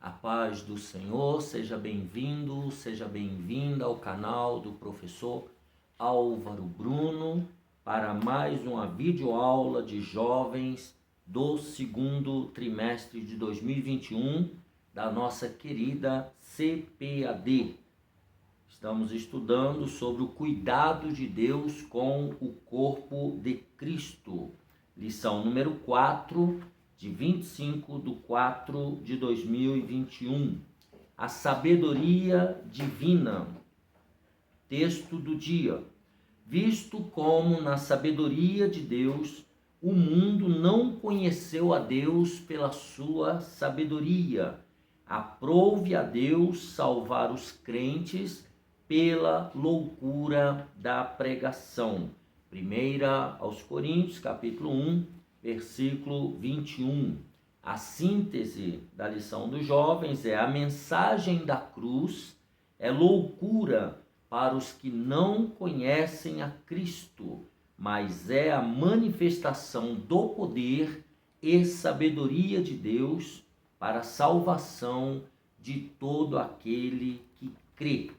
A paz do Senhor, seja bem-vindo, seja bem-vinda ao canal do professor Álvaro Bruno para mais uma videoaula de jovens do segundo trimestre de 2021 da nossa querida CPAD. Estamos estudando sobre o cuidado de Deus com o corpo de Cristo. Lição número 4, de 25/4/2021. A sabedoria divina. Texto do dia. Visto como na sabedoria de Deus, o mundo não conheceu a Deus pela sua sabedoria. Aprove a Deus salvar os crentes pela loucura da pregação. 1 aos Coríntios, capítulo 1, versículo 21. A síntese da lição dos jovens é: a mensagem da cruz é loucura para os que não conhecem a Cristo, mas é a manifestação do poder e sabedoria de Deus para a salvação de todo aquele que crê.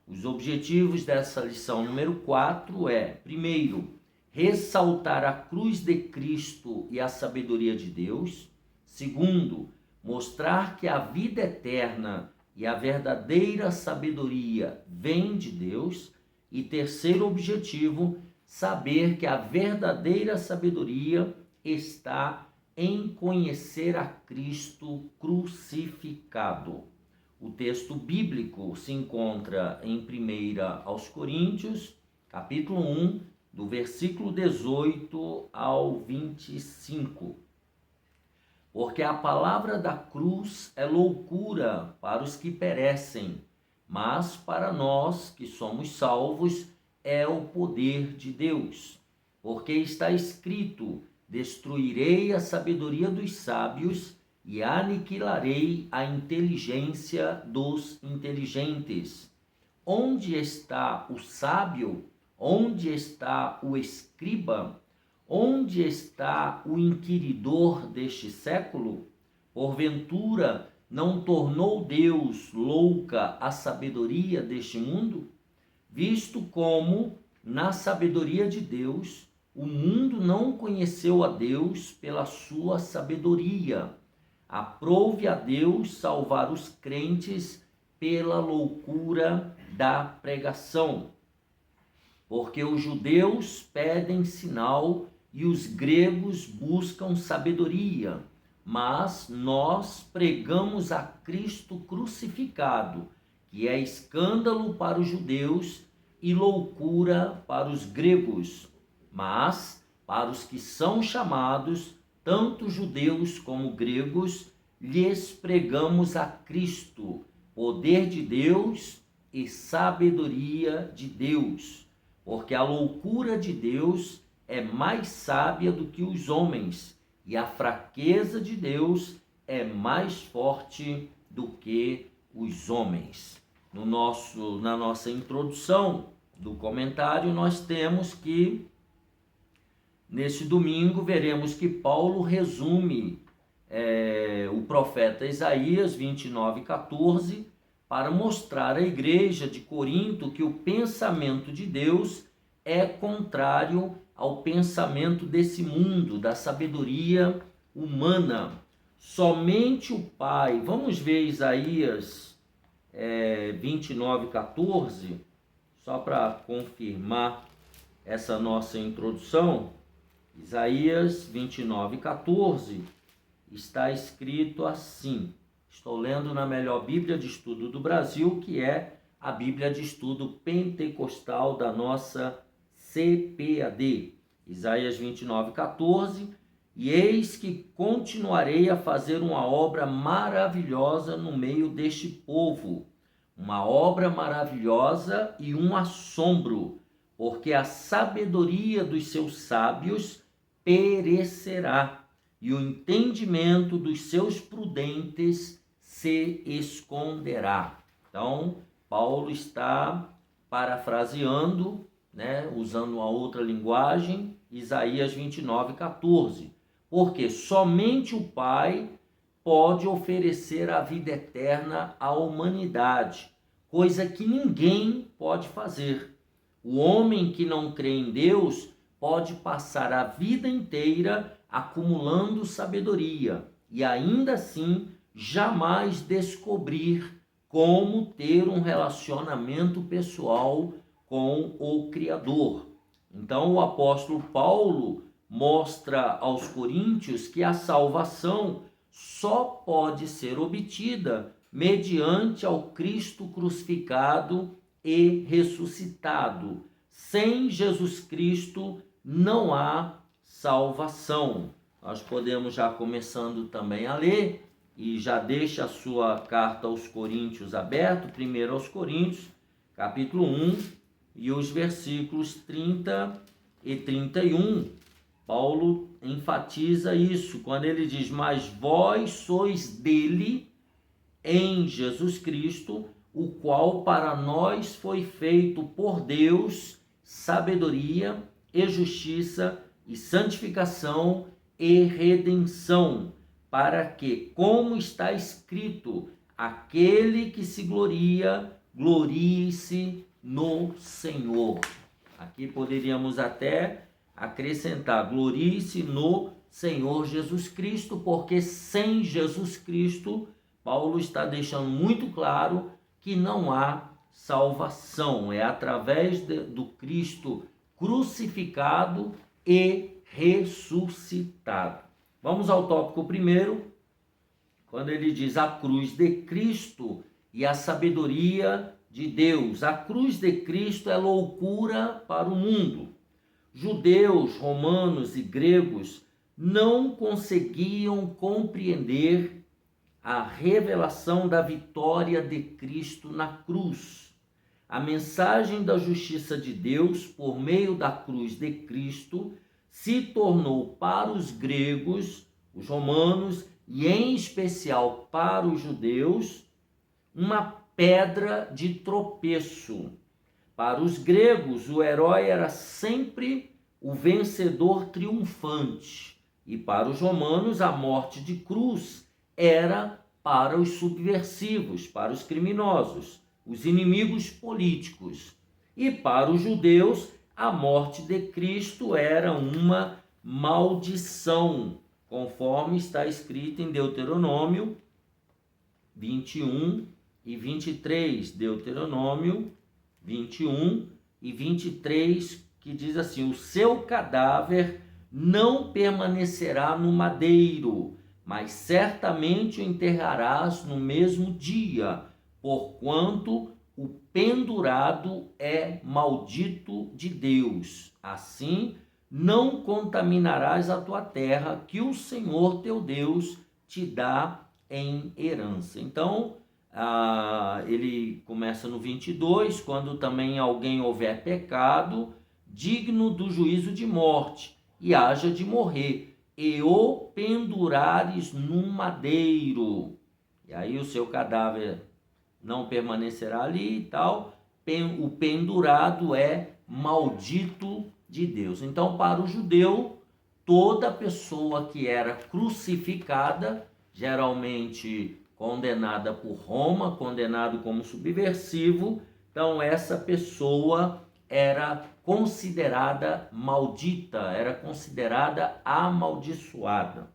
Os objetivos dessa lição número 4 é, primeiro, ressaltar a cruz de Cristo e a sabedoria de Deus. Segundo, mostrar que a vida eterna e a verdadeira sabedoria vem de Deus. E terceiro objetivo, saber que a verdadeira sabedoria está em conhecer a Cristo crucificado. O texto bíblico se encontra em 1 aos Coríntios, capítulo 1, do versículo 18 ao 25. Porque a palavra da cruz é loucura para os que perecem, mas para nós que somos salvos é o poder de Deus. Porque está escrito: destruirei a sabedoria dos sábios e aniquilarei a inteligência dos inteligentes. Onde está o sábio? Onde está o escriba? Onde está o inquiridor deste século? Porventura, não tornou Deus louca a sabedoria deste mundo? Visto como, na sabedoria de Deus, o mundo não conheceu a Deus pela sua sabedoria. Aprove a Deus salvar os crentes pela loucura da pregação. Porque os judeus pedem sinal e os gregos buscam sabedoria, mas nós pregamos a Cristo crucificado, que é escândalo para os judeus e loucura para os gregos. Mas para os que são chamados, tanto judeus como gregos, lhes pregamos a Cristo, poder de Deus e sabedoria de Deus. Porque a loucura de Deus é mais sábia do que os homens, e a fraqueza de Deus é mais forte do que os homens. Na nossa introdução do comentário, nós temos que, neste domingo, veremos que Paulo resume o profeta Isaías 29:14, para mostrar à igreja de Corinto que o pensamento de Deus é contrário ao pensamento desse mundo, da sabedoria humana. Somente o Pai, vamos ver Isaías 29:14, só para confirmar essa nossa introdução. Isaías 29:14 está escrito assim. Estou lendo na melhor Bíblia de Estudo do Brasil, que é a Bíblia de Estudo Pentecostal da nossa CPAD. Isaías 29:14. E eis que continuarei a fazer uma obra maravilhosa no meio deste povo. Uma obra maravilhosa e um assombro, porque a sabedoria dos seus sábios perecerá, e o entendimento dos seus prudentes se esconderá. Então, Paulo está parafraseando, usando uma outra linguagem, Isaías 29:14. Porque somente o Pai pode oferecer a vida eterna à humanidade, coisa que ninguém pode fazer. O homem que não crê em Deus pode passar a vida inteira acumulando sabedoria e ainda assim jamais descobrir como ter um relacionamento pessoal com o Criador. Então o apóstolo Paulo mostra aos coríntios que a salvação só pode ser obtida mediante ao Cristo crucificado e ressuscitado. Sem Jesus Cristo não há salvação. Nós podemos já começando também a ler, e já deixa a sua carta aos Coríntios aberto, primeiro aos Coríntios, capítulo 1, e os versículos 30 e 31. Paulo enfatiza isso, quando ele diz: mas vós sois dele, em Jesus Cristo, o qual para nós foi feito por Deus sabedoria e justiça e santificação e redenção, para que, como está escrito, aquele que se gloria, glorie-se no Senhor. Aqui poderíamos até acrescentar: glorie-se no Senhor Jesus Cristo, porque sem Jesus Cristo, Paulo está deixando muito claro que não há salvação. É através do Cristo crucificado e ressuscitado. Vamos ao tópico primeiro, quando ele diz a cruz de Cristo e a sabedoria de Deus. A cruz de Cristo é loucura para o mundo. Judeus, romanos e gregos não conseguiam compreender a revelação da vitória de Cristo na cruz. A mensagem da justiça de Deus por meio da cruz de Cristo se tornou para os gregos, os romanos e em especial para os judeus uma pedra de tropeço. Para os gregos, o herói era sempre o vencedor triunfante, e para os romanos a morte de cruz era para os subversivos, para os criminosos, os inimigos políticos. E para os judeus, a morte de Cristo era uma maldição, conforme está escrito em Deuteronômio 21 e 23. Deuteronômio 21 e 23, que diz assim: o seu cadáver não permanecerá no madeiro, mas certamente o enterrarás no mesmo dia, porquanto o pendurado é maldito de Deus. Assim, não contaminarás a tua terra, que o Senhor teu Deus te dá em herança. Então, ele começa no 22, quando também alguém houver pecado, digno do juízo de morte, e haja de morrer, e o pendurares num madeiro. E aí o seu cadáver não permanecerá ali e tal. O pendurado é maldito de Deus. Então, para o judeu, toda pessoa que era crucificada, geralmente condenada por Roma, condenado como subversivo, então essa pessoa era considerada maldita, era considerada amaldiçoada.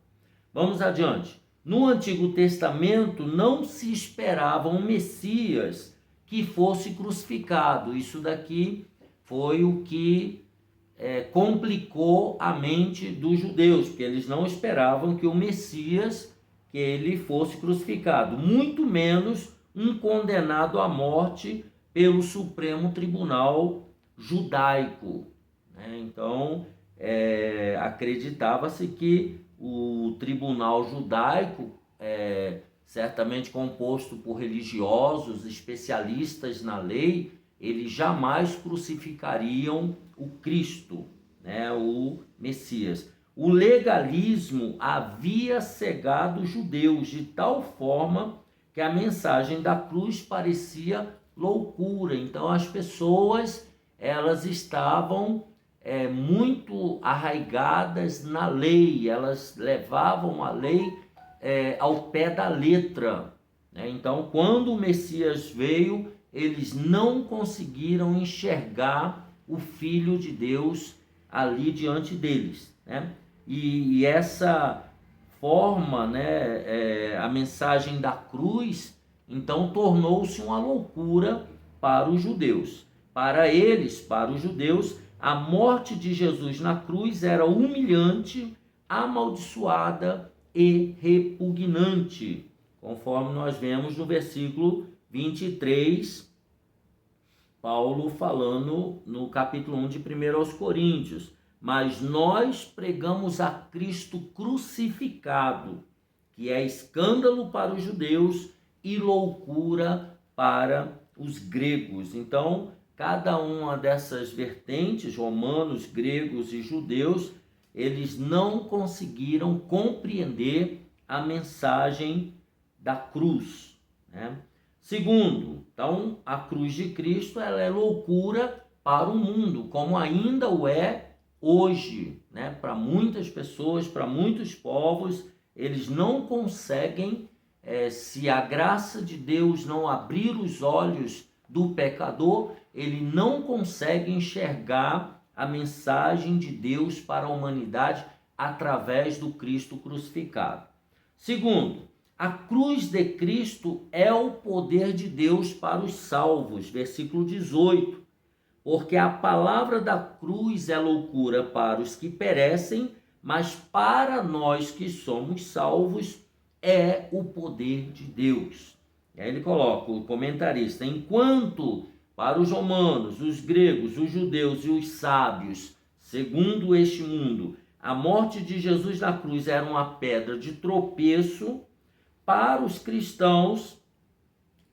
Vamos adiante. No Antigo Testamento não se esperava um Messias que fosse crucificado. Isso daqui foi o que complicou a mente dos judeus, porque eles não esperavam que o Messias, que ele fosse crucificado, muito menos um condenado à morte pelo Supremo Tribunal Judaico. Então, acreditava-se que o tribunal judaico, certamente composto por religiosos, especialistas na lei, eles jamais crucificariam o Cristo, o Messias. O legalismo havia cegado os judeus de tal forma que a mensagem da cruz parecia loucura. Então as pessoas, elas estavam muito arraigadas na lei, elas levavam a lei ao pé da letra, né? Então, quando o Messias veio, eles não conseguiram enxergar o Filho de Deus ali diante deles, né? E essa forma, né, a mensagem da cruz, então tornou-se uma loucura para os judeus. Para eles, para os judeus, a morte de Jesus na cruz era humilhante, amaldiçoada e repugnante, conforme nós vemos no versículo 23, Paulo falando no capítulo 1 de 1 aos Coríntios. Mas nós pregamos a Cristo crucificado, que é escândalo para os judeus e loucura para os gregos. Então, cada uma dessas vertentes, romanos, gregos e judeus, eles não conseguiram compreender a mensagem da cruz, né? Segundo, então, a cruz de Cristo, ela é loucura para o mundo, como ainda o é hoje, né? Para muitas pessoas, para muitos povos, eles não conseguem, se a graça de Deus não abrir os olhos do pecador, ele não consegue enxergar a mensagem de Deus para a humanidade através do Cristo crucificado. Segundo, a cruz de Cristo é o poder de Deus para os salvos, versículo 18. Porque a palavra da cruz é loucura para os que perecem, mas para nós que somos salvos é o poder de Deus. E aí ele coloca, o comentarista, enquanto para os romanos, os gregos, os judeus e os sábios, segundo este mundo, a morte de Jesus na cruz era uma pedra de tropeço, para os cristãos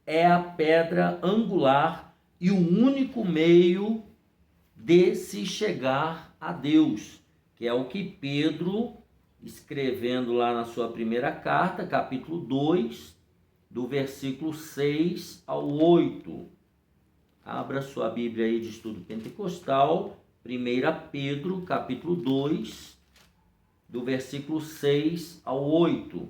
é a pedra angular e o único meio de se chegar a Deus, que é o que Pedro, escrevendo lá na sua primeira carta, capítulo 2, do versículo 6 ao 8. Abra sua Bíblia aí de estudo pentecostal, 1 Pedro, capítulo 2, do versículo 6 ao 8.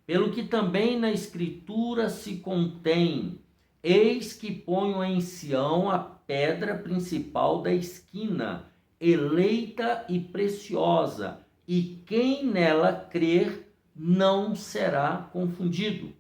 Pelo que também na Escritura se contém, eis que ponho em Sião a pedra principal da esquina, eleita e preciosa, e quem nela crer não será confundido.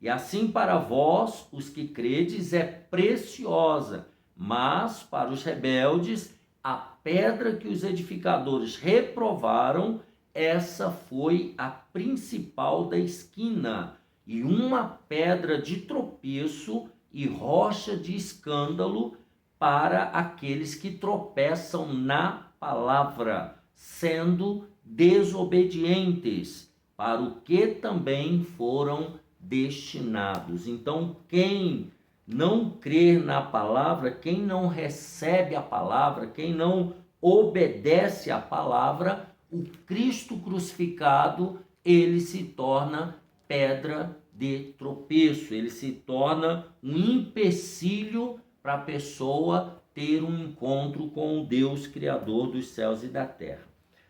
E assim para vós, os que credes, é preciosa, mas para os rebeldes, a pedra que os edificadores reprovaram, essa foi a principal da esquina, e uma pedra de tropeço e rocha de escândalo para aqueles que tropeçam na palavra, sendo desobedientes, para o que também foram destinados. Então, quem não crer na palavra, quem não recebe a palavra, quem não obedece à palavra, o Cristo crucificado, ele se torna pedra de tropeço, ele se torna um empecilho para a pessoa ter um encontro com o Deus Criador dos céus e da terra.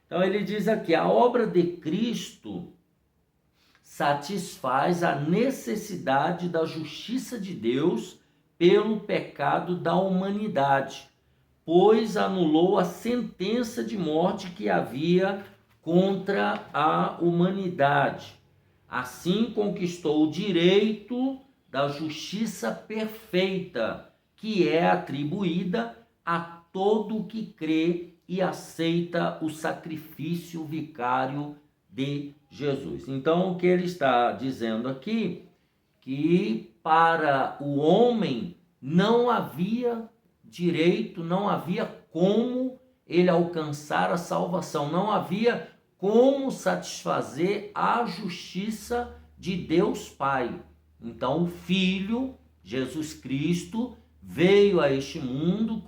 Então ele diz aqui, a obra de Cristo satisfaz a necessidade da justiça de Deus pelo pecado da humanidade, pois anulou a sentença de morte que havia contra a humanidade. Assim conquistou o direito da justiça perfeita, que é atribuída a todo que crê e aceita o sacrifício vicário de Jesus. Então, o que ele está dizendo aqui, que para o homem não havia direito, não havia como ele alcançar a salvação, não havia como satisfazer a justiça de Deus Pai. Então, o Filho, Jesus Cristo, veio a este mundo,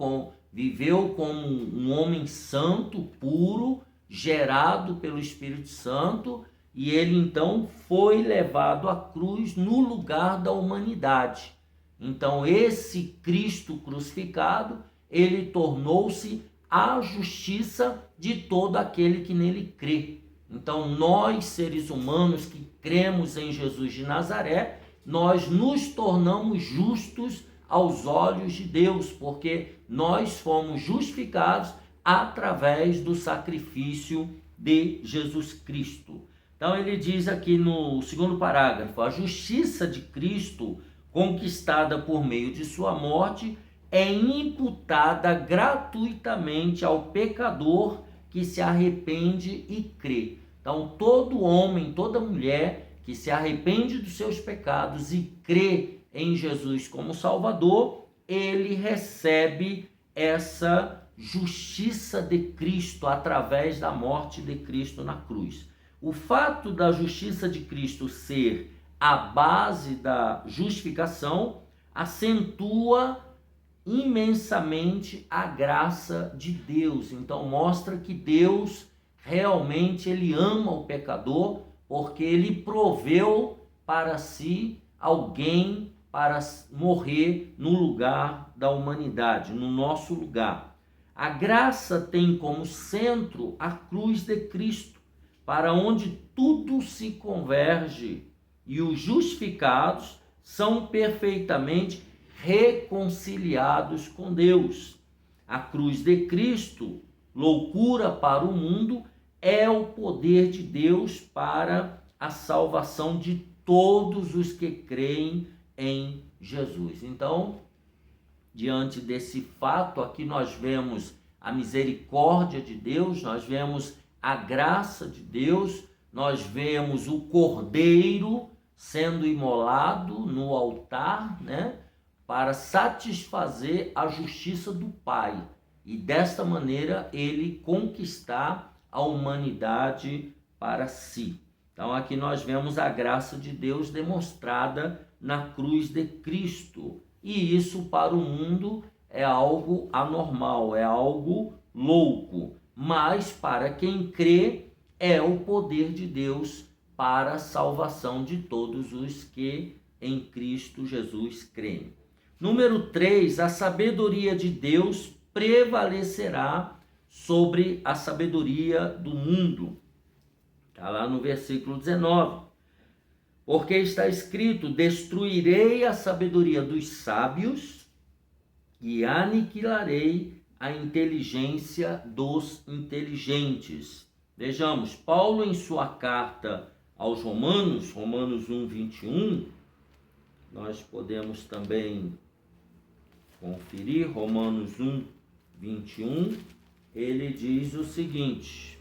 viveu como um homem santo, puro, gerado pelo Espírito Santo, e ele então foi levado à cruz no lugar da humanidade. Então esse Cristo crucificado, ele tornou-se a justiça de todo aquele que nele crê. Então, nós, seres humanos que cremos em Jesus de Nazaré, nós nos tornamos justos aos olhos de Deus, porque nós fomos justificados através do sacrifício de Jesus Cristo. Então ele diz aqui no segundo parágrafo: a justiça de Cristo, conquistada por meio de sua morte, é imputada gratuitamente ao pecador que se arrepende e crê. Então todo homem, toda mulher que se arrepende dos seus pecados e crê em Jesus como Salvador, ele recebe essa justiça de Cristo através da morte de Cristo na cruz. O fato da justiça de Cristo ser a base da justificação acentua imensamente a graça de Deus. Então mostra que Deus realmente ele ama o pecador, porque ele proveu para si alguém para morrer no lugar da humanidade, no nosso lugar. A graça tem como centro a cruz de Cristo, para onde tudo se converge, e os justificados são perfeitamente reconciliados com Deus. A cruz de Cristo, loucura para o mundo, é o poder de Deus para a salvação de todos os que creem em Jesus. Então, diante desse fato, aqui nós vemos a misericórdia de Deus, nós vemos a graça de Deus, nós vemos o cordeiro sendo imolado no altar, né, para satisfazer a justiça do Pai, e desta maneira ele conquistar a humanidade para si. Então aqui nós vemos a graça de Deus demonstrada na cruz de Cristo, e isso para o mundo é algo anormal, é algo louco, mas para quem crê é o poder de Deus para a salvação de todos os que em Cristo Jesus creem. Número 3, a sabedoria de Deus prevalecerá sobre a sabedoria do mundo. Está lá no versículo 19. Porque está escrito: destruirei a sabedoria dos sábios e aniquilarei a inteligência dos inteligentes. Vejamos, Paulo em sua carta aos Romanos, Romanos 1, 21, nós podemos também conferir, Romanos 1, 21, ele diz o seguinte,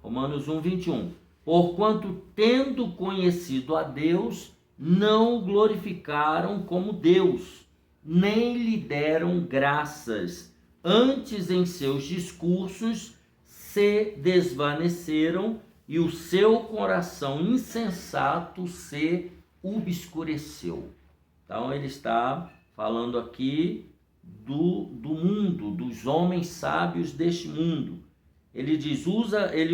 Romanos 1, 21, porquanto tendo conhecido a Deus, não o glorificaram como Deus, nem lhe deram graças, antes em seus discursos se desvaneceram e o seu coração insensato se obscureceu. Então ele está falando aqui do mundo, dos homens sábios deste mundo. Ele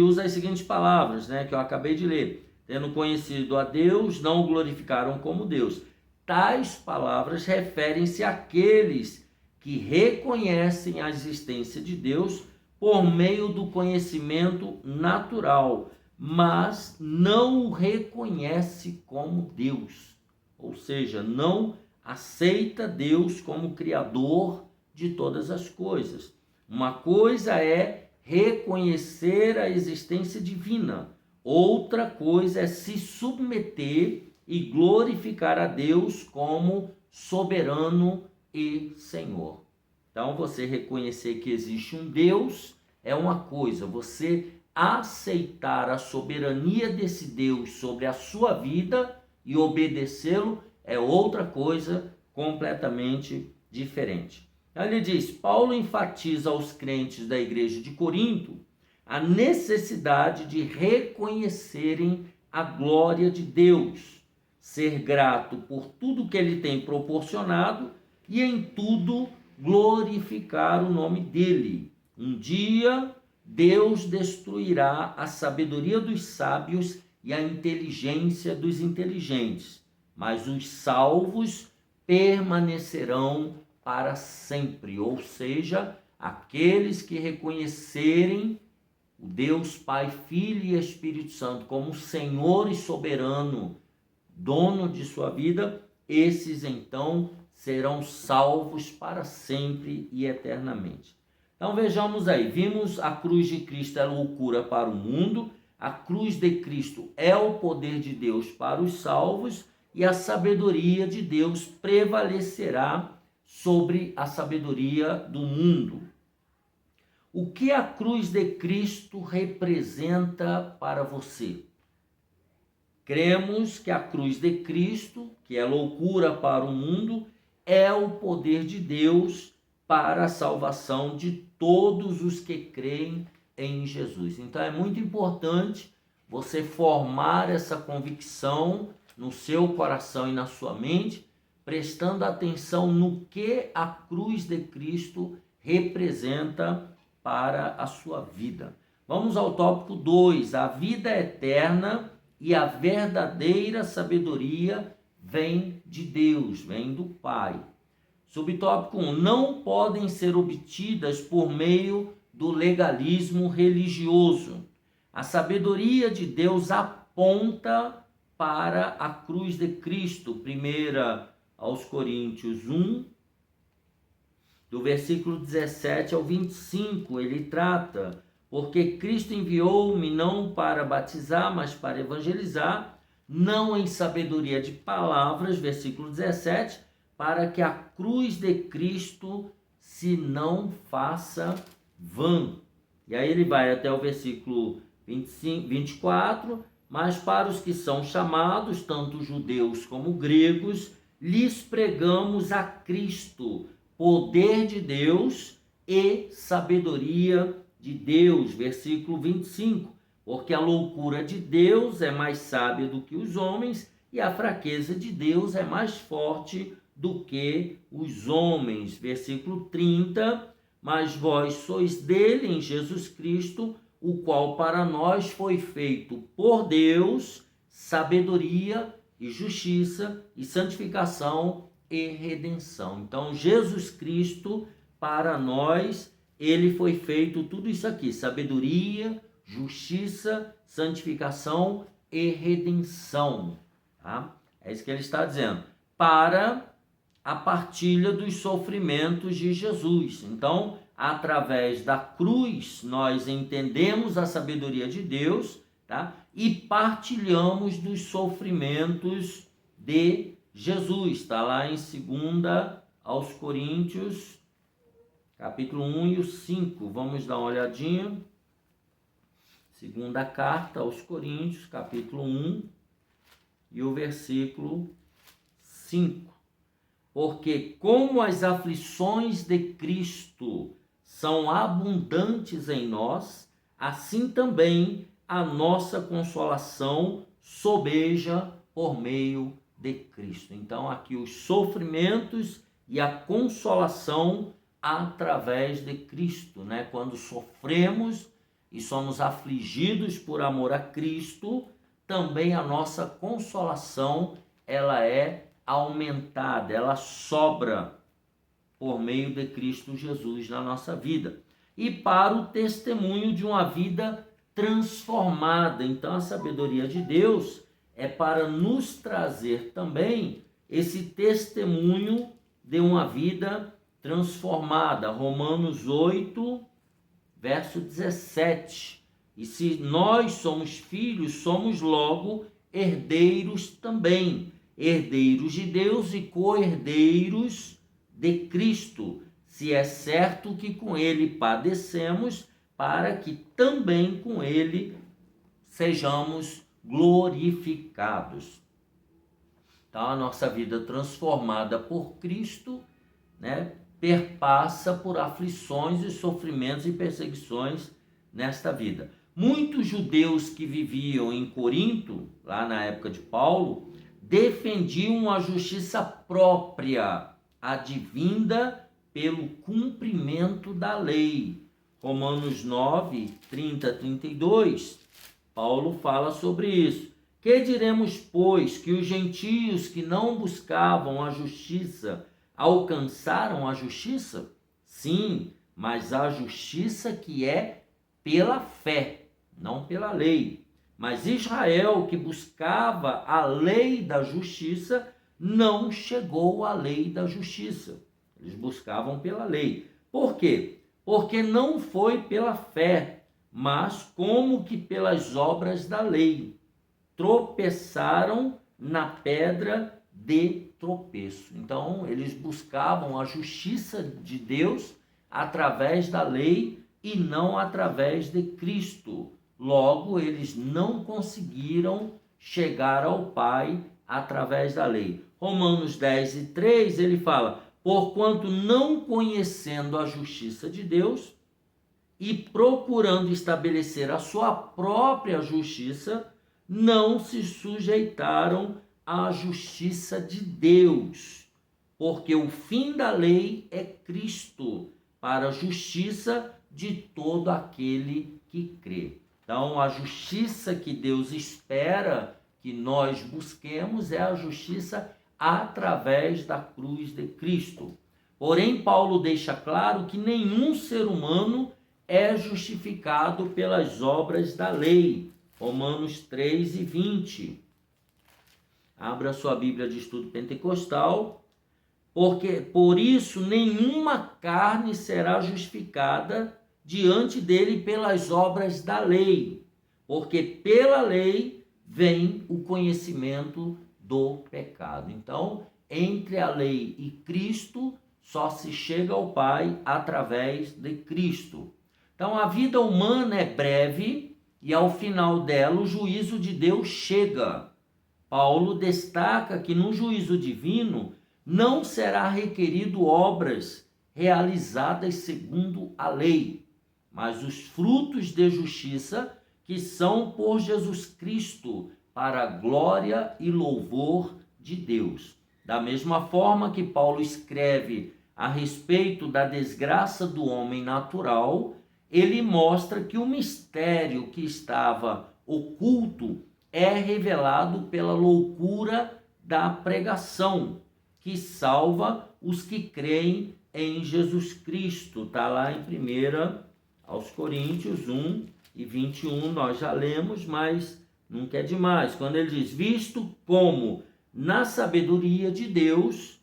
usa as seguintes palavras, né, que eu acabei de ler. Tendo conhecido a Deus, não o glorificaram como Deus. Tais palavras referem-se àqueles que reconhecem a existência de Deus por meio do conhecimento natural, mas não o reconhece como Deus. Ou seja, não aceita Deus como Criador de todas as coisas. Uma coisa é reconhecer a existência divina, outra coisa é se submeter e glorificar a Deus como soberano e Senhor. Então, você reconhecer que existe um Deus é uma coisa, você aceitar a soberania desse Deus sobre a sua vida e obedecê-lo é outra coisa completamente diferente. Então ele diz, Paulo enfatiza aos crentes da igreja de Corinto a necessidade de reconhecerem a glória de Deus, ser grato por tudo que ele tem proporcionado e em tudo glorificar o nome dele. Um dia Deus destruirá a sabedoria dos sábios e a inteligência dos inteligentes, mas os salvos permanecerão para sempre, ou seja, aqueles que reconhecerem o Deus Pai, Filho e Espírito Santo como Senhor e soberano, dono de sua vida, esses então serão salvos para sempre e eternamente. Então vejamos aí, vimos a cruz de Cristo é loucura para o mundo, a cruz de Cristo é o poder de Deus para os salvos e a sabedoria de Deus prevalecerá sobre a sabedoria do mundo. O que a cruz de Cristo representa para você? Cremos que a cruz de Cristo, que é loucura para o mundo, é o poder de Deus para a salvação de todos os que creem em Jesus. Então é muito importante você formar essa convicção no seu coração e na sua mente, prestando atenção no que a cruz de Cristo representa para a sua vida. Vamos ao tópico 2, a vida eterna e a verdadeira sabedoria vem de Deus, vem do Pai. Subtópico 1, não podem ser obtidas por meio do legalismo religioso. A sabedoria de Deus aponta para a cruz de Cristo. 1 aos Coríntios 1, do versículo 17 ao 25, ele trata: porque Cristo enviou-me não para batizar, mas para evangelizar, não em sabedoria de palavras, versículo 17, para que a cruz de Cristo se não faça vã. E aí ele vai até o versículo 24, mas para os que são chamados, tanto judeus como gregos, lhes pregamos a Cristo, poder de Deus e sabedoria de Deus. Versículo 25, porque a loucura de Deus é mais sábia do que os homens, e a fraqueza de Deus é mais forte do que os homens. Versículo 30, mas vós sois dele em Jesus Cristo, o qual para nós foi feito por Deus, sabedoria e justiça e santificação e redenção. Então, Jesus Cristo, para nós, ele foi feito tudo isso aqui: sabedoria, justiça, santificação e redenção. Tá? É isso que ele está dizendo. Para a partilha dos sofrimentos de Jesus. Então, através da cruz, nós entendemos a sabedoria de Deus, tá? E partilhamos dos sofrimentos de Jesus. Está lá em 2 aos Coríntios, capítulo 1 e o 5. Vamos dar uma olhadinha. Segunda carta aos Coríntios, capítulo 1 e o versículo 5. Porque como as aflições de Cristo são abundantes em nós, assim também a nossa consolação sobeja por meio de Cristo. Então aqui os sofrimentos e a consolação através de Cristo, né? Quando sofremos e somos afligidos por amor a Cristo, também a nossa consolação, ela é aumentada, ela sobra por meio de Cristo Jesus na nossa vida. E para o testemunho de uma vida transformada. Então a sabedoria de Deus é para nos trazer também esse testemunho de uma vida transformada. Romanos 8, verso 17. E se nós somos filhos, somos logo herdeiros também, herdeiros de Deus e co-herdeiros de Cristo, se é certo que com ele padecemos, para que também com ele sejamos glorificados. Então a nossa vida transformada por Cristo, né, perpassa por aflições e sofrimentos e perseguições nesta vida. Muitos judeus que viviam em Corinto, lá na época de Paulo, defendiam a justiça própria, advinda pelo cumprimento da lei. Romanos 9, 30 a 32, Paulo fala sobre isso. Que diremos, pois, que os gentios que não buscavam a justiça alcançaram a justiça? Sim, mas a justiça que é pela fé, não pela lei. Mas Israel, que buscava a lei da justiça, não chegou à lei da justiça. Eles buscavam pela lei. Por quê? Porque não foi pela fé, mas como que pelas obras da lei. Tropeçaram na pedra de tropeço. Então, eles buscavam a justiça de Deus através da lei e não através de Cristo. Logo, eles não conseguiram chegar ao Pai através da lei. Romanos 10:3, ele fala: porquanto não conhecendo a justiça de Deus e procurando estabelecer a sua própria justiça, não se sujeitaram à justiça de Deus, porque o fim da lei é Cristo, para a justiça de todo aquele que crê. Então, a justiça que Deus espera que nós busquemos é a justiça através da cruz de Cristo. Porém, Paulo deixa claro que nenhum ser humano é justificado pelas obras da lei. Romanos 3:20. Abra sua Bíblia de Estudo Pentecostal. Porque por isso nenhuma carne será justificada diante dele pelas obras da lei, porque pela lei vem o conhecimento do pecado. Então, entre a lei e Cristo, só se chega ao Pai através de Cristo. Então, a vida humana é breve e ao final dela o juízo de Deus chega. Paulo destaca que no juízo divino não será requerido obras realizadas segundo a lei, mas os frutos de justiça que são por Jesus Cristo, para a glória e louvor de Deus. Da mesma forma que Paulo escreve a respeito da desgraça do homem natural, ele mostra que o mistério que estava oculto é revelado pela loucura da pregação, que salva os que creem em Jesus Cristo. Está lá em 1 aos Coríntios 1:21, nós já lemos, mas nunca é demais. Quando ele diz: visto como na sabedoria de Deus,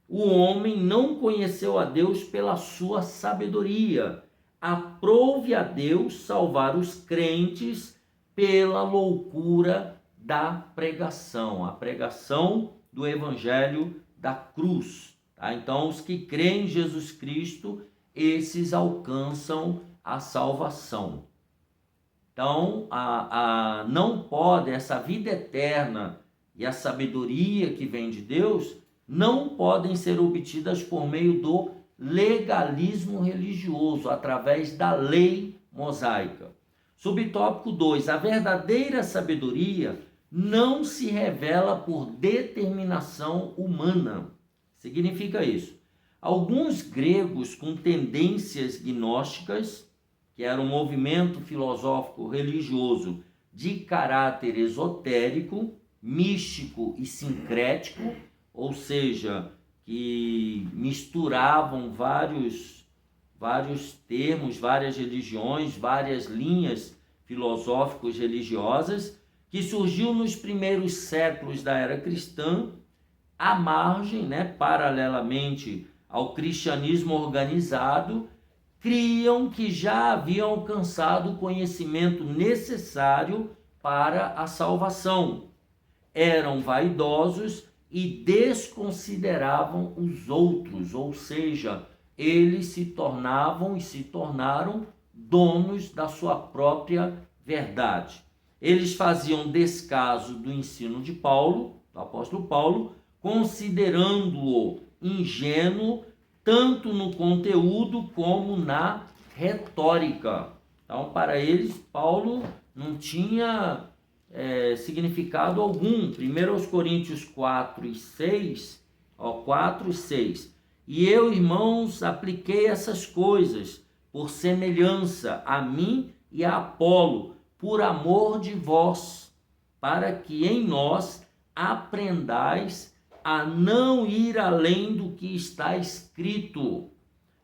o homem não conheceu a Deus pela sua sabedoria, aprove a Deus salvar os crentes pela loucura da pregação, a pregação do evangelho da cruz. Tá? Então, os que creem em Jesus Cristo, esses alcançam a salvação. Então, não pode, essa vida eterna e a sabedoria que vem de Deus, não podem ser obtidas por meio do legalismo religioso, através da lei mosaica. Subtópico 2. A verdadeira sabedoria não se revela por determinação humana. Significa isso. Alguns gregos com tendências gnósticas, que era um movimento filosófico religioso de caráter esotérico, místico e sincrético, ou seja, que misturavam vários termos, várias religiões, várias linhas filosóficas religiosas, que surgiu nos primeiros séculos da era cristã, à margem, paralelamente ao cristianismo organizado, criam que já haviam alcançado o conhecimento necessário para a salvação. Eram vaidosos e desconsideravam os outros, ou seja, eles se tornavam e se tornaram donos da sua própria verdade. Eles faziam descaso do ensino de Paulo, do apóstolo Paulo, considerando-o ingênuo tanto no conteúdo como na retórica. Então, para eles, Paulo não tinha significado algum. 1 Coríntios 4:6, 4:6. E eu, irmãos, apliquei essas coisas por semelhança a mim e a Apolo, por amor de vós, para que em nós aprendais a não ir além do que está escrito,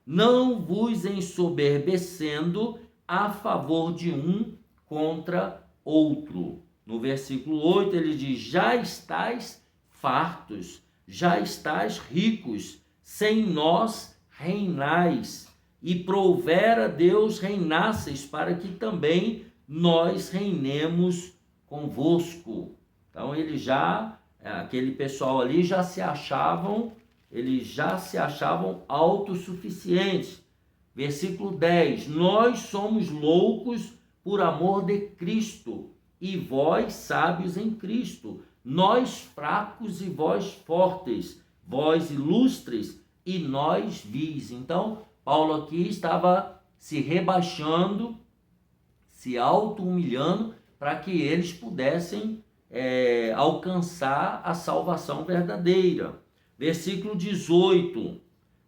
não vos ensoberbecendo a favor de um contra outro. No versículo 8 ele diz: já estáis fartos, já estáis ricos, sem nós reinais, e provera Deus reinasseis, para que também nós reinemos convosco. Então aquele pessoal ali eles já se achavam autossuficientes. Versículo 10: nós somos loucos por amor de Cristo, e vós sábios em Cristo, nós fracos e vós fortes, vós ilustres e nós vis. Então, Paulo aqui estava se rebaixando, se auto-humilhando, para que eles pudessem alcançar a salvação verdadeira. Versículo 18: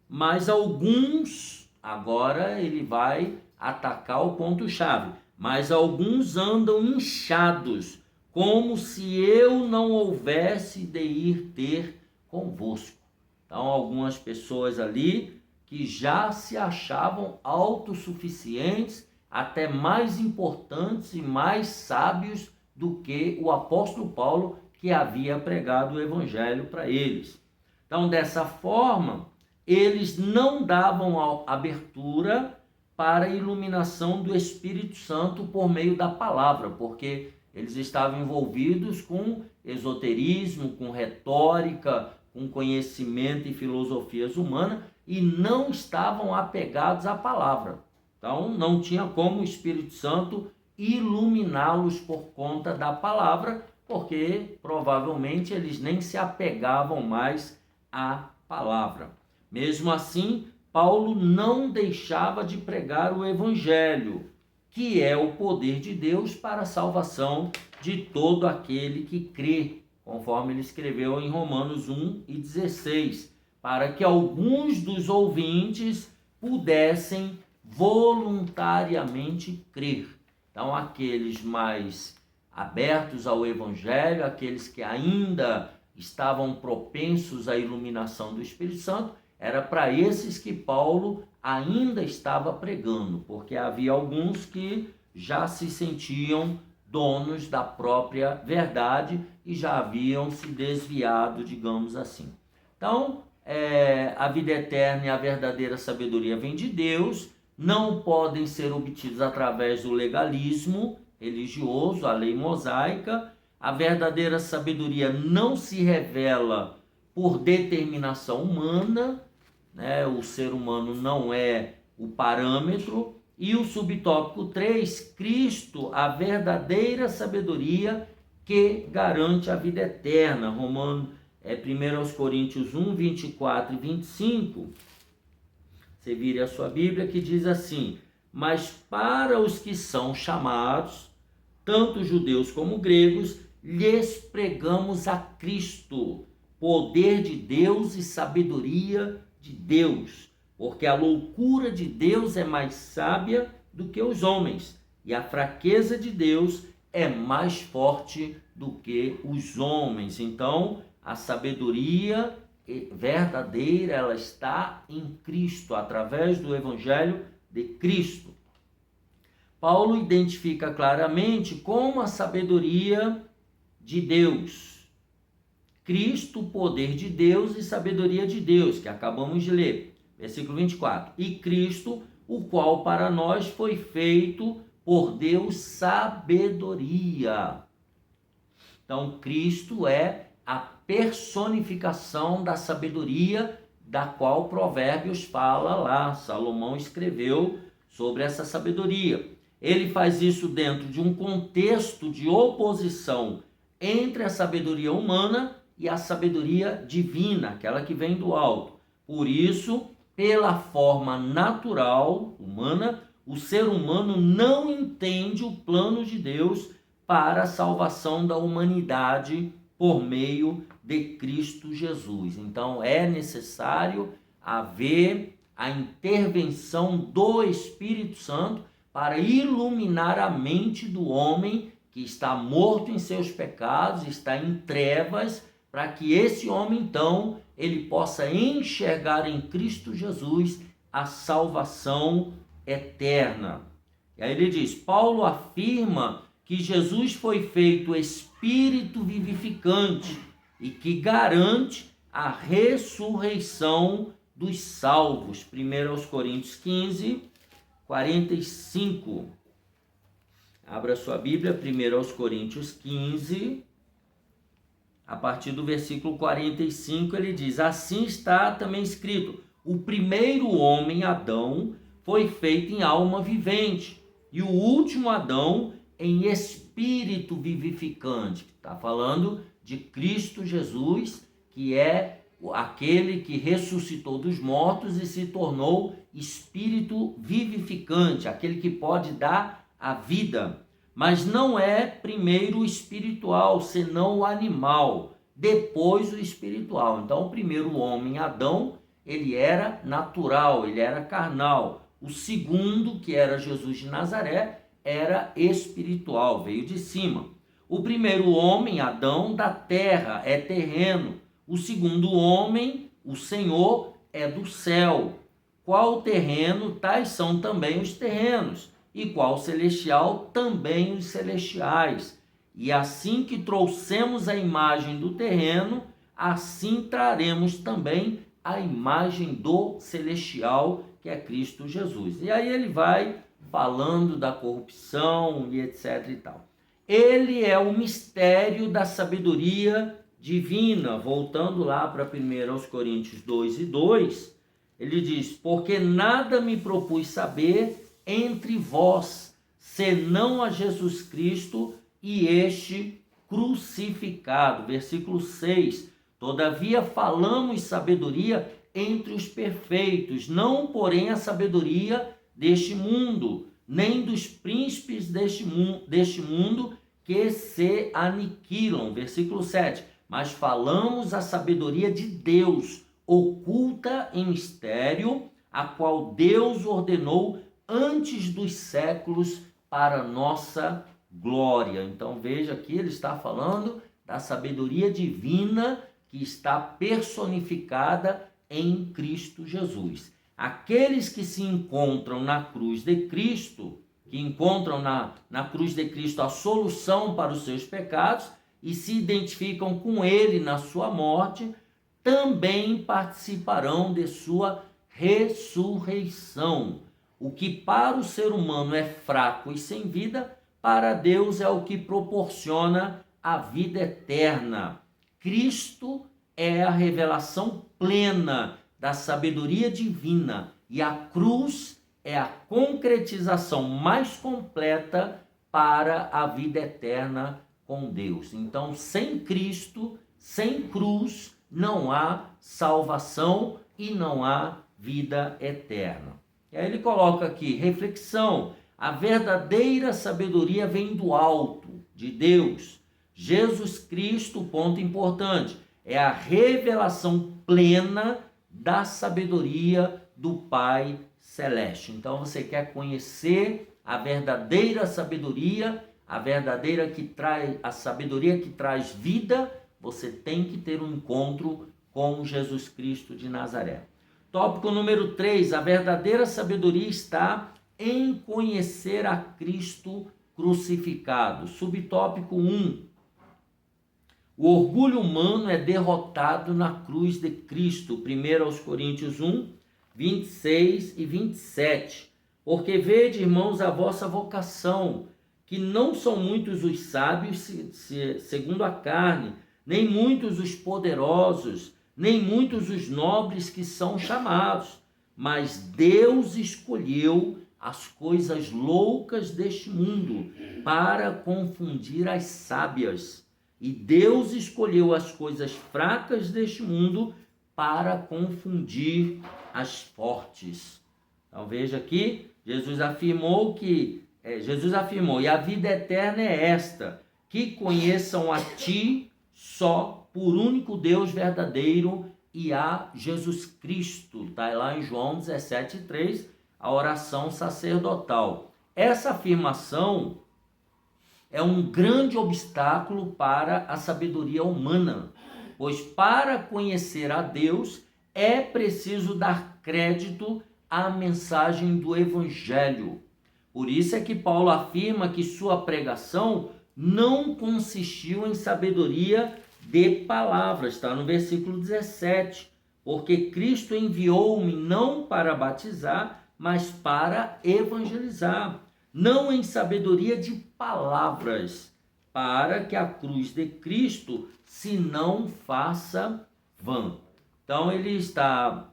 mas alguns, agora ele vai atacar o ponto-chave, mas alguns andam inchados, como se eu não houvesse de ir ter convosco. Então, algumas pessoas ali que já se achavam autossuficientes, até mais importantes e mais sábios do que o apóstolo Paulo, que havia pregado o evangelho para eles. Então, dessa forma, eles não davam abertura para a iluminação do Espírito Santo por meio da palavra, porque eles estavam envolvidos com esoterismo, com retórica, com conhecimento e filosofias humanas, e não estavam apegados à palavra. Então, não tinha como o Espírito Santo iluminá-los por conta da palavra, porque provavelmente eles nem se apegavam mais à palavra. Mesmo assim, Paulo não deixava de pregar o evangelho, que é o poder de Deus para a salvação de todo aquele que crê, conforme ele escreveu em Romanos 1:16, para que alguns dos ouvintes pudessem voluntariamente crer. Então, aqueles mais abertos ao evangelho, aqueles que ainda estavam propensos à iluminação do Espírito Santo, era para esses que Paulo ainda estava pregando, porque havia alguns que já se sentiam donos da própria verdade e já haviam se desviado, digamos assim. Então, a vida eterna e a verdadeira sabedoria vem de Deus, não podem ser obtidos através do legalismo religioso, a lei mosaica. A verdadeira sabedoria não se revela por determinação humana, né? O ser humano não é o parâmetro. E o subtópico 3, Cristo, a verdadeira sabedoria que garante a vida eterna. 1 Coríntios 1, 24 e 25. Você vira a sua Bíblia, que diz assim: mas para os que são chamados, tanto judeus como gregos, lhes pregamos a Cristo, poder de Deus e sabedoria de Deus, porque a loucura de Deus é mais sábia do que os homens, e a fraqueza de Deus é mais forte do que os homens. Então, a sabedoria verdadeira, ela está em Cristo, através do Evangelho de Cristo. Paulo identifica claramente como a sabedoria de Deus. Cristo, poder de Deus e sabedoria de Deus, que acabamos de ler. Versículo 24. E Cristo, o qual para nós foi feito por Deus sabedoria. Então, Cristo é a personificação da sabedoria, da qual Provérbios fala lá. Salomão escreveu sobre essa sabedoria. Ele faz isso dentro de um contexto de oposição entre a sabedoria humana e a sabedoria divina, aquela que vem do alto. Por isso, pela forma natural humana, o ser humano não entende o plano de Deus para a salvação da humanidade por meio de Cristo Jesus. Então, é necessário haver a intervenção do Espírito Santo para iluminar a mente do homem que está morto em seus pecados, está em trevas, para que esse homem, então, ele possa enxergar em Cristo Jesus a salvação eterna. E E aí ele diz, Paulo afirma que Jesus foi feito Espírito vivificante e que garante a ressurreição dos salvos. 1 Coríntios 15, 45. Abra sua Bíblia, 1 Coríntios 15, a partir do versículo 45, ele diz, assim está também escrito, o primeiro homem, Adão, foi feito em alma vivente, e o último Adão em espírito vivificante. Está falando de Cristo Jesus, que é aquele que ressuscitou dos mortos e se tornou espírito vivificante, aquele que pode dar a vida. Mas não é primeiro o espiritual, senão o animal, depois o espiritual. Então, o primeiro homem, Adão, ele era natural, ele era carnal. O segundo, que era Jesus de Nazaré, era espiritual, veio de cima. O primeiro homem, Adão, da terra, é terreno. O segundo homem, o Senhor, é do céu. Qual terreno, tais são também os terrenos. E qual celestial, também os celestiais. E assim que trouxemos a imagem do terreno, assim traremos também a imagem do celestial, que é Cristo Jesus. E aí ele vai falando da corrupção e etc e tal. Ele é o mistério da sabedoria divina. Voltando lá para 1 Coríntios 2 e 2, ele diz, porque nada me propus saber entre vós, senão a Jesus Cristo e este crucificado. Versículo 6, todavia falamos sabedoria entre os perfeitos, não porém a sabedoria deste mundo, nem dos príncipes deste mundo que se aniquilam. Versículo 7, mas falamos a sabedoria de Deus, oculta em mistério, a qual Deus ordenou antes dos séculos para nossa glória. Então veja que ele está falando da sabedoria divina que está personificada em Cristo Jesus. Aqueles que se encontram na cruz de Cristo, que encontram na cruz de Cristo a solução para os seus pecados e se identificam com ele na sua morte, também participarão de sua ressurreição. O que para o ser humano é fraco e sem vida, para Deus é o que proporciona a vida eterna. Cristo é a revelação plena da sabedoria divina e a cruz é a concretização mais completa para a vida eterna com Deus. Então, sem Cristo, sem cruz, não há salvação e não há vida eterna. E aí ele coloca aqui, reflexão, a verdadeira sabedoria vem do alto, de Deus. Jesus Cristo, ponto importante, é a revelação plena da sabedoria do Pai Celeste. Então você quer conhecer a verdadeira sabedoria, a sabedoria que traz vida, você tem que ter um encontro com Jesus Cristo de Nazaré. Tópico número 3, a verdadeira sabedoria está em conhecer a Cristo crucificado. Subtópico 1, o orgulho humano é derrotado na cruz de Cristo. 1 Coríntios 1, 26 e 27. Porque vede, irmãos, a vossa vocação, que não são muitos os sábios segundo a carne, nem muitos os poderosos, nem muitos os nobres que são chamados, mas Deus escolheu as coisas loucas deste mundo para confundir as sábias. E Deus escolheu as coisas fracas deste mundo para confundir as fortes. Então veja aqui, Jesus afirmou, e a vida eterna é esta, que conheçam a ti só por único Deus verdadeiro e a Jesus Cristo. Está lá em João 17,3, a oração sacerdotal. Essa afirmação é um grande obstáculo para a sabedoria humana, pois para conhecer a Deus é preciso dar crédito à mensagem do Evangelho. Por isso é que Paulo afirma que sua pregação não consistiu em sabedoria de palavras, está no versículo 17. Porque Cristo enviou-me não para batizar, mas para evangelizar, não em sabedoria de palavras, para que a cruz de Cristo se não faça vã. Então ele está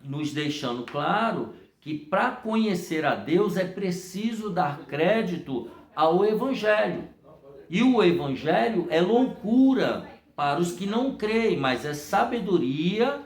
nos deixando claro que para conhecer a Deus é preciso dar crédito ao Evangelho. E o Evangelho é loucura para os que não creem, mas é sabedoria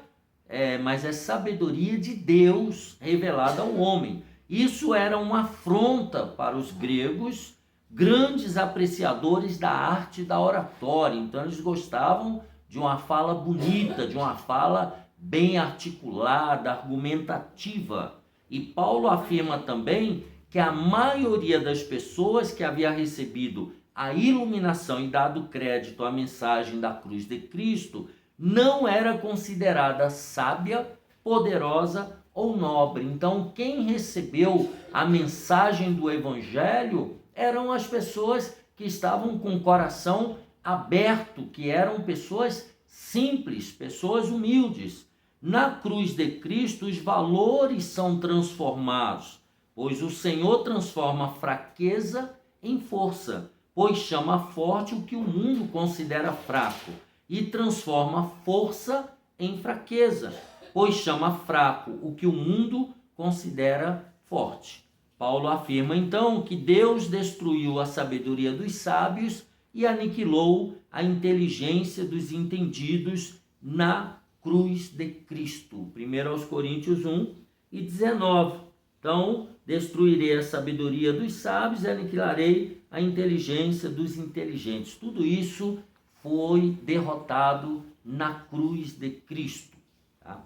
de Deus revelada ao homem. Isso era uma afronta para os gregos, grandes apreciadores da arte da oratória. Então eles gostavam de uma fala bonita, de uma fala bem articulada, argumentativa. E Paulo afirma também que a maioria das pessoas que havia recebido a iluminação e dado crédito à mensagem da cruz de Cristo não era considerada sábia, poderosa ou nobre. Então, quem recebeu a mensagem do Evangelho eram as pessoas que estavam com o coração aberto, que eram pessoas simples, pessoas humildes. Na cruz de Cristo, os valores são transformados, pois o Senhor transforma fraqueza em força, pois chama forte o que o mundo considera fraco, e transforma força em fraqueza, pois chama fraco o que o mundo considera forte. Paulo afirma então que Deus destruiu a sabedoria dos sábios e aniquilou a inteligência dos entendidos na cruz de Cristo. 1 Coríntios 1:19. Então, destruirei a sabedoria dos sábios e aniquilarei a inteligência dos inteligentes. Tudo isso foi derrotado na cruz de Cristo. Tá?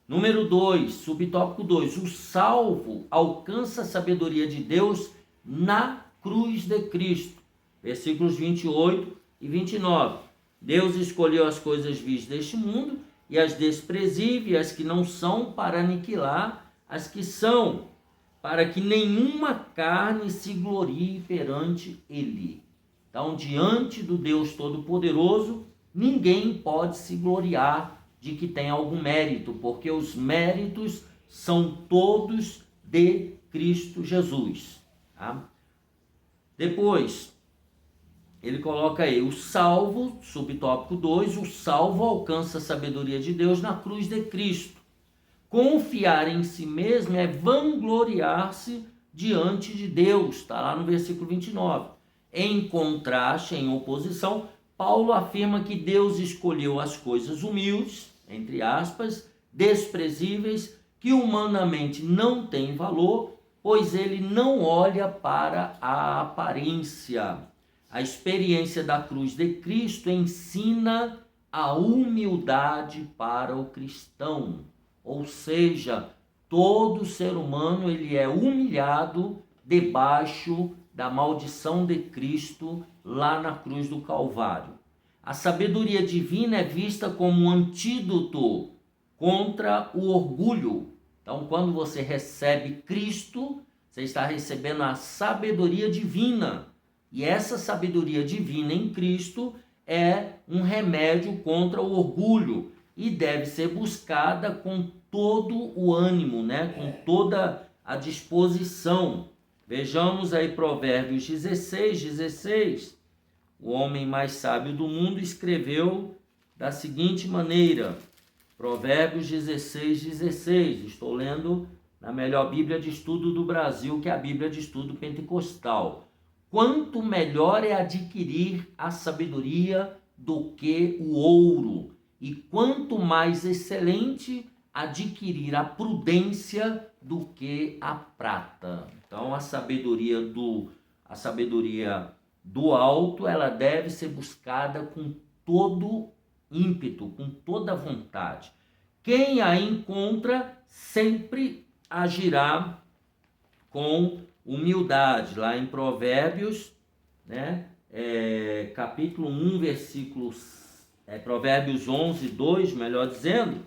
Número 2, subtópico 2. O salvo alcança a sabedoria de Deus na cruz de Cristo. Versículos 28 e 29. Deus escolheu as coisas vis deste mundo e as desprezíveis, as que não são, para aniquilar as que são, para que nenhuma carne se glorie perante ele. Então, diante do Deus Todo-Poderoso, ninguém pode se gloriar de que tem algum mérito, porque os méritos são todos de Cristo Jesus. Tá? Depois, ele coloca aí, o salvo, subtópico 2, o salvo alcança a sabedoria de Deus na cruz de Cristo. Confiar em si mesmo é vangloriar-se diante de Deus, está lá no versículo 29. Em contraste, em oposição, Paulo afirma que Deus escolheu as coisas humildes, entre aspas, desprezíveis, que humanamente não têm valor, pois ele não olha para a aparência. A experiência da cruz de Cristo ensina a humildade para o cristão. Ou seja, todo ser humano ele é humilhado debaixo da maldição de Cristo lá na cruz do Calvário. A sabedoria divina é vista como um antídoto contra o orgulho. Então, quando você recebe Cristo, você está recebendo a sabedoria divina. E essa sabedoria divina em Cristo é um remédio contra o orgulho e deve ser buscada com todo o ânimo, com toda a disposição. Vejamos aí Provérbios 16. O homem mais sábio do mundo escreveu da seguinte maneira, Provérbios 16. Estou lendo na melhor Bíblia de Estudo do Brasil, que é a Bíblia de Estudo Pentecostal. Quanto melhor é adquirir a sabedoria do que o ouro, e quanto mais excelente adquirir a prudência do que a prata. Então, a sabedoria do alto, ela deve ser buscada com todo ímpeto, com toda vontade. Quem a encontra sempre agirá com humildade. Lá em Provérbios, capítulo 1, Provérbios 11:2, melhor dizendo,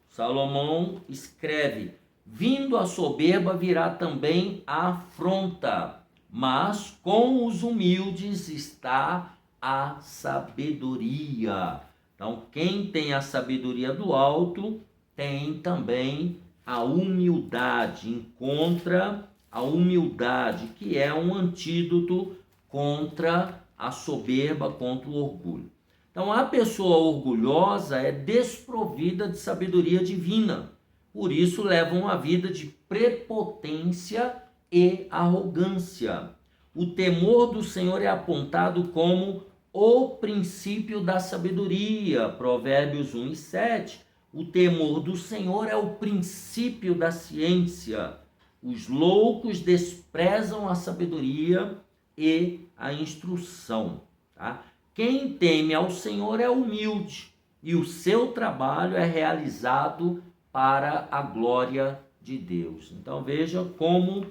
Salomão escreve: Vindo a soberba, virá também a afronta, mas com os humildes está a sabedoria. Então, quem tem a sabedoria do alto, tem também a humildade, encontra a humildade, que é um antídoto contra a soberba, contra o orgulho. Então, a pessoa orgulhosa é desprovida de sabedoria divina, por isso leva uma vida de prepotência e arrogância. O temor do Senhor é apontado como o princípio da sabedoria, Provérbios 1 e 7. O temor do Senhor é o princípio da ciência. Os loucos desprezam a sabedoria e a instrução. Tá? Quem teme ao Senhor é humilde, e o seu trabalho é realizado para a glória de Deus. Então veja como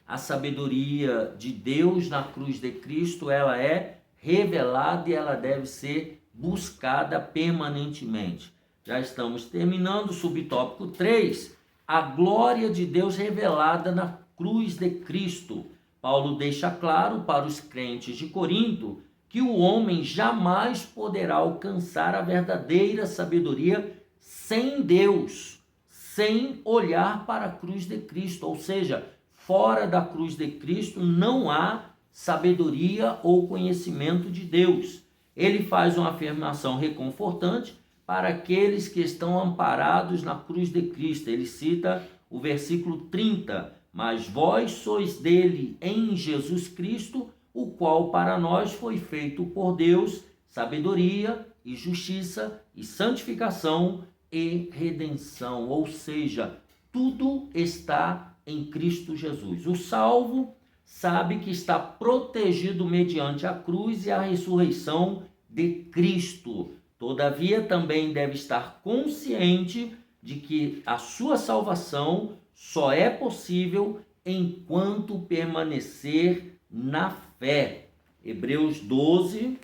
a sabedoria de Deus na cruz de Cristo, ela é revelada e ela deve ser buscada permanentemente. Já estamos terminando o subtópico 3, a glória de Deus revelada na cruz de Cristo. Paulo deixa claro para os crentes de Corinto que o homem jamais poderá alcançar a verdadeira sabedoria sem Deus, sem olhar para a cruz de Cristo, ou seja, fora da cruz de Cristo não há sabedoria ou conhecimento de Deus. Ele faz uma afirmação reconfortante para aqueles que estão amparados na cruz de Cristo. Ele cita o versículo 30, mas vós sois dele em Jesus Cristo, o qual para nós foi feito por Deus sabedoria e justiça e santificação e redenção, ou seja, tudo está em Cristo Jesus. O salvo sabe que está protegido mediante a cruz e a ressurreição de Cristo. Todavia, também deve estar consciente de que a sua salvação só é possível enquanto permanecer na fé. Hebreus 12,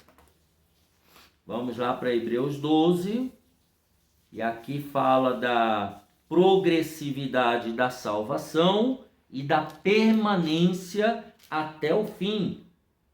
vamos lá para Hebreus 12, e aqui fala da progressividade da salvação e da permanência até o fim.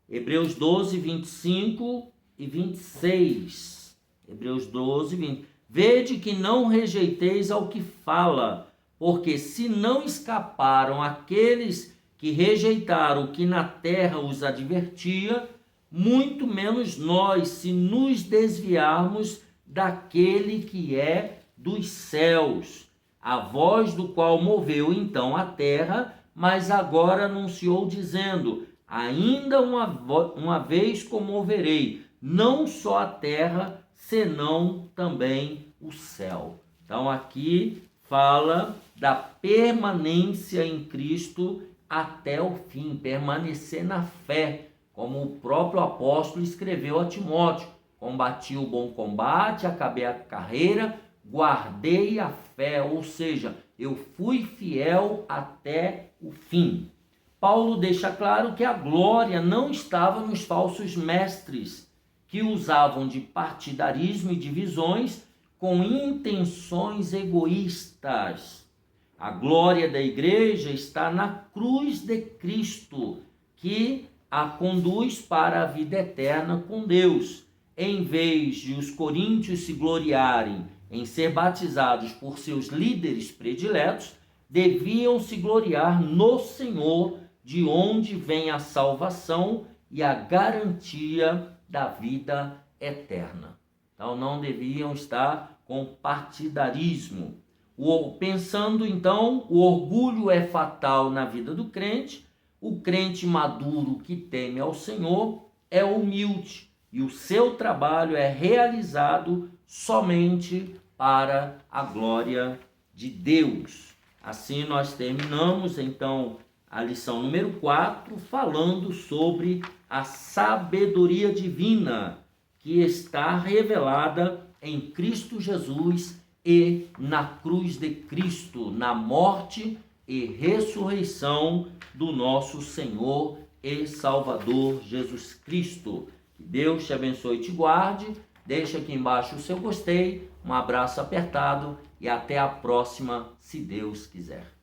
Hebreus 12, 25 e 26. Hebreus 12, 20. Vede que não rejeiteis ao que fala, porque se não escaparam aqueles que rejeitaram o que na terra os advertia, muito menos nós, se nos desviarmos daquele que é dos céus, a voz do qual moveu então a terra, mas agora anunciou dizendo, ainda uma vez comoverei, não só a terra, senão também o céu. Então aqui fala da permanência em Cristo até o fim, permanecer na fé, como o próprio apóstolo escreveu a Timóteo, combati o bom combate, acabei a carreira, guardei a fé, ou seja, eu fui fiel até o fim. Paulo deixa claro que a glória não estava nos falsos mestres, que usavam de partidarismo e divisões com intenções egoístas. A glória da igreja está na cruz de Cristo, que a conduz para a vida eterna com Deus. Em vez de os coríntios se gloriarem em ser batizados por seus líderes prediletos, deviam se gloriar no Senhor, de onde vem a salvação e a garantia da vida eterna. Então não deviam estar com partidarismo. Pensando então, o orgulho é fatal na vida do crente. O crente maduro que teme ao Senhor é humilde e o seu trabalho é realizado somente para a glória de Deus. Assim nós terminamos então a lição número 4, falando sobre a sabedoria divina que está revelada em Cristo Jesus e na cruz de Cristo, na morte e ressurreição do nosso Senhor e Salvador Jesus Cristo. Que Deus te abençoe e te guarde. Deixa aqui embaixo o seu gostei, Um abraço apertado e até a próxima, se Deus quiser.